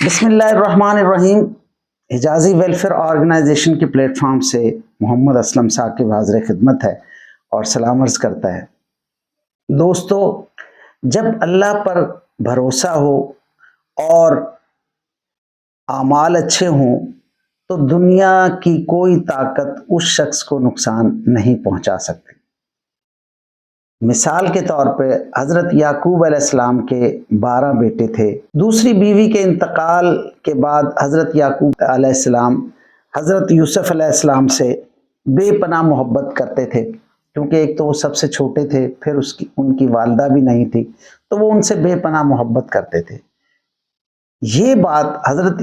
بسم اللہ الرحمن الرحیم۔ حجازی ویلفیئر آرگنائزیشن کے پلیٹ فارم سے محمد اسلم ثاقب حاضر خدمت ہے اور سلام عرض کرتا ہے۔ دوستو، جب اللہ پر بھروسہ ہو اور اعمال اچھے ہوں تو دنیا کی کوئی طاقت اس شخص کو نقصان نہیں پہنچا سکتی۔ مثال کے طور پہ حضرت یعقوب علیہ السلام کے 12 بیٹے تھے۔ دوسری بیوی کے انتقال کے بعد حضرت یعقوب علیہ السلام حضرت یوسف علیہ السلام سے بے پناہ محبت کرتے تھے، کیونکہ ایک تو وہ سب سے چھوٹے تھے، پھر ان کی والدہ بھی نہیں تھی، تو وہ ان سے بے پناہ محبت کرتے تھے۔ یہ بات حضرت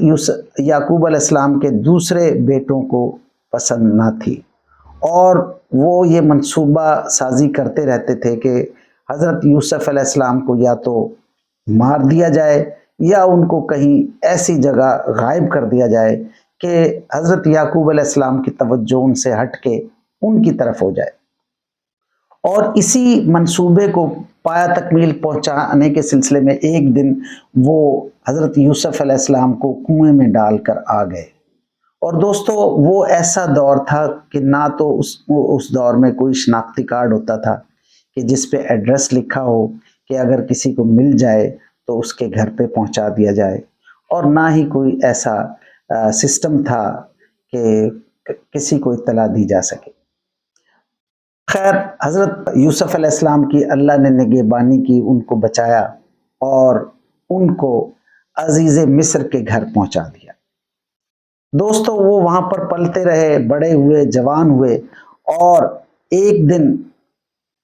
یعقوب علیہ السلام کے دوسرے بیٹوں کو پسند نہ تھی، اور وہ یہ منصوبہ سازی کرتے رہتے تھے کہ حضرت یوسف علیہ السلام کو یا تو مار دیا جائے یا ان کو کہیں ایسی جگہ غائب کر دیا جائے کہ حضرت یعقوب علیہ السلام کی توجہ ان سے ہٹ کے ان کی طرف ہو جائے۔ اور اسی منصوبے کو پایا تکمیل پہنچانے کے سلسلے میں ایک دن وہ حضرت یوسف علیہ السلام کو کنویں میں ڈال کر آ گئے۔ اور دوستو، وہ ایسا دور تھا کہ نہ تو اس دور میں کوئی شناختی کارڈ ہوتا تھا کہ جس پہ ایڈریس لکھا ہو کہ اگر کسی کو مل جائے تو اس کے گھر پہ پہنچا دیا جائے، اور نہ ہی کوئی ایسا سسٹم تھا کہ کسی کو اطلاع دی جا سکے۔ خیر، حضرت یوسف علیہ السلام کی اللہ نے نگہبانی کی، ان کو بچایا اور ان کو عزیز مصر کے گھر پہنچا دیا۔ دوستو، وہ وہاں پر پلتے رہے، بڑے ہوئے، جوان ہوئے، اور ایک دن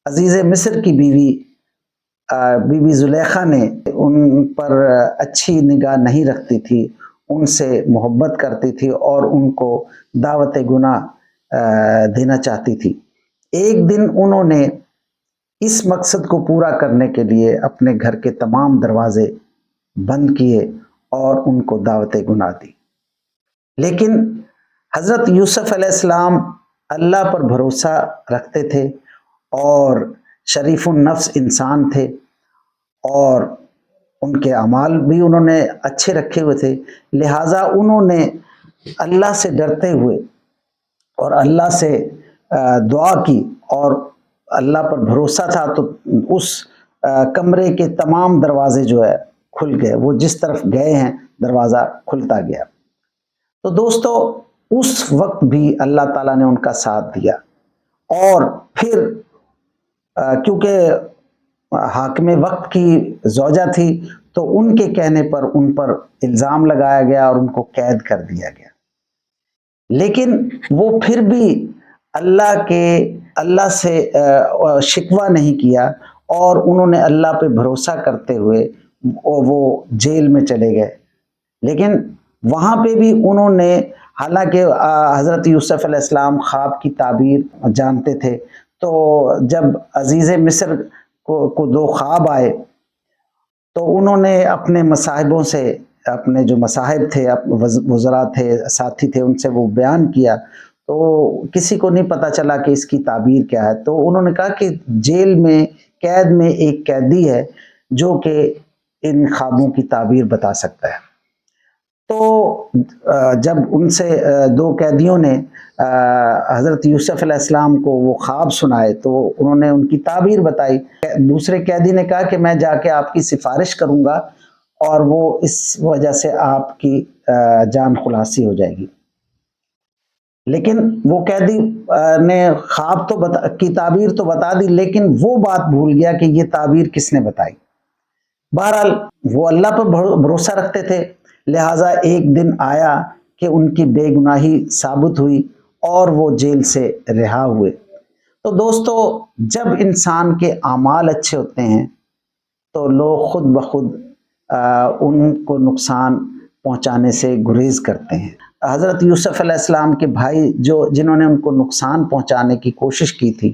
عزیز مصر کی بی بی زلیخا نے ان پر اچھی نگاہ نہیں رکھتی تھی، ان سے محبت کرتی تھی اور ان کو دعوت گناہ دینا چاہتی تھی۔ ایک دن انہوں نے اس مقصد کو پورا کرنے کے لیے اپنے گھر کے تمام دروازے بند کیے اور ان کو دعوت گناہ دی۔ لیکن حضرت یوسف علیہ السلام اللہ پر بھروسہ رکھتے تھے اور شریف النفس انسان تھے، اور ان کے اعمال بھی انہوں نے اچھے رکھے ہوئے تھے، لہٰذا انہوں نے اللہ سے ڈرتے ہوئے اور اللہ سے دعا کی، اور اللہ پر بھروسہ تھا تو اس کمرے کے تمام دروازے جو ہے کھل گئے، وہ جس طرف گئے ہیں دروازہ کھلتا گیا۔ تو دوستو، اس وقت بھی اللہ تعالیٰ نے ان کا ساتھ دیا، اور پھر کیونکہ حاکم وقت کی زوجہ تھی تو ان کے کہنے پر ان پر الزام لگایا گیا اور ان کو قید کر دیا گیا۔ لیکن وہ پھر بھی اللہ سے شکوہ نہیں کیا، اور انہوں نے اللہ پہ بھروسہ کرتے ہوئے وہ جیل میں چلے گئے۔ لیکن وہاں پہ بھی انہوں نے، حالانکہ حضرت یوسف علیہ السلام خواب کی تعبیر جانتے تھے، تو جب عزیز مصر کو 2 خواب آئے تو انہوں نے اپنے مصاحبوں سے، اپنے جو مصاحب تھے، وزراء تھے، ساتھی تھے، ان سے وہ بیان کیا، تو کسی کو نہیں پتہ چلا کہ اس کی تعبیر کیا ہے۔ تو انہوں نے کہا کہ جیل میں قید میں ایک قیدی ہے جو کہ ان خوابوں کی تعبیر بتا سکتا ہے۔ تو جب ان سے 2 قیدیوں نے حضرت یوسف علیہ السلام کو وہ خواب سنائے تو انہوں نے ان کی تعبیر بتائی۔ دوسرے قیدی نے کہا کہ میں جا کے آپ کی سفارش کروں گا اور وہ اس وجہ سے آپ کی جان خلاصی ہو جائے گی۔ لیکن وہ قیدی نے خواب کی تعبیر تو بتا دی، لیکن وہ بات بھول گیا کہ یہ تعبیر کس نے بتائی۔ بہرحال وہ اللہ پر بھروسہ رکھتے تھے، لہٰذا ایک دن آیا کہ ان کی بے گناہی ثابت ہوئی اور وہ جیل سے رہا ہوئے۔ تو دوستو، جب انسان کے اعمال اچھے ہوتے ہیں تو لوگ خود بخود ان کو نقصان پہنچانے سے گریز کرتے ہیں۔ حضرت یوسف علیہ السلام کے بھائی جنہوں نے ان کو نقصان پہنچانے کی کوشش کی تھی،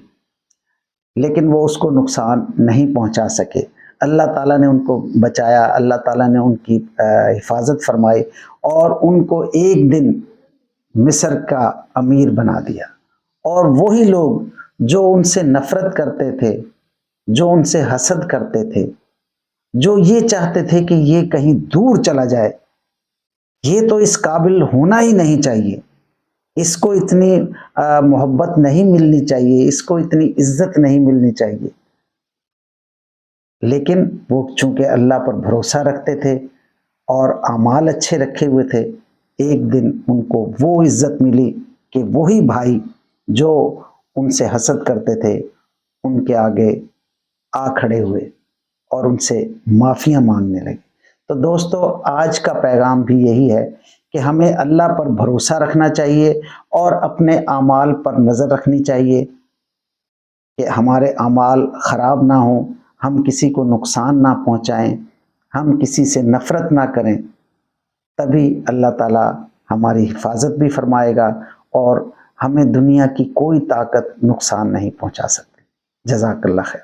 لیکن وہ اس کو نقصان نہیں پہنچا سکے، اللہ تعالیٰ نے ان کو بچایا، اللہ تعالیٰ نے ان کی حفاظت فرمائی اور ان کو ایک دن مصر کا امیر بنا دیا۔ اور وہی لوگ جو ان سے نفرت کرتے تھے، جو ان سے حسد کرتے تھے، جو یہ چاہتے تھے کہ یہ کہیں دور چلا جائے، یہ تو اس قابل ہونا ہی نہیں چاہیے، اس کو اتنی محبت نہیں ملنی چاہیے، اس کو اتنی عزت نہیں ملنی چاہیے، لیکن وہ چونکہ اللہ پر بھروسہ رکھتے تھے اور اعمال اچھے رکھے ہوئے تھے، ایک دن ان کو وہ عزت ملی کہ وہی بھائی جو ان سے حسد کرتے تھے ان کے آگے آ کھڑے ہوئے اور ان سے معافیاں مانگنے لگے۔ تو دوستو، آج کا پیغام بھی یہی ہے کہ ہمیں اللہ پر بھروسہ رکھنا چاہیے اور اپنے اعمال پر نظر رکھنی چاہیے کہ ہمارے اعمال خراب نہ ہوں، ہم کسی کو نقصان نہ پہنچائیں، ہم کسی سے نفرت نہ کریں، تبھی اللہ تعالی ہماری حفاظت بھی فرمائے گا اور ہمیں دنیا کی کوئی طاقت نقصان نہیں پہنچا سکتی۔ جزاک اللہ خیر۔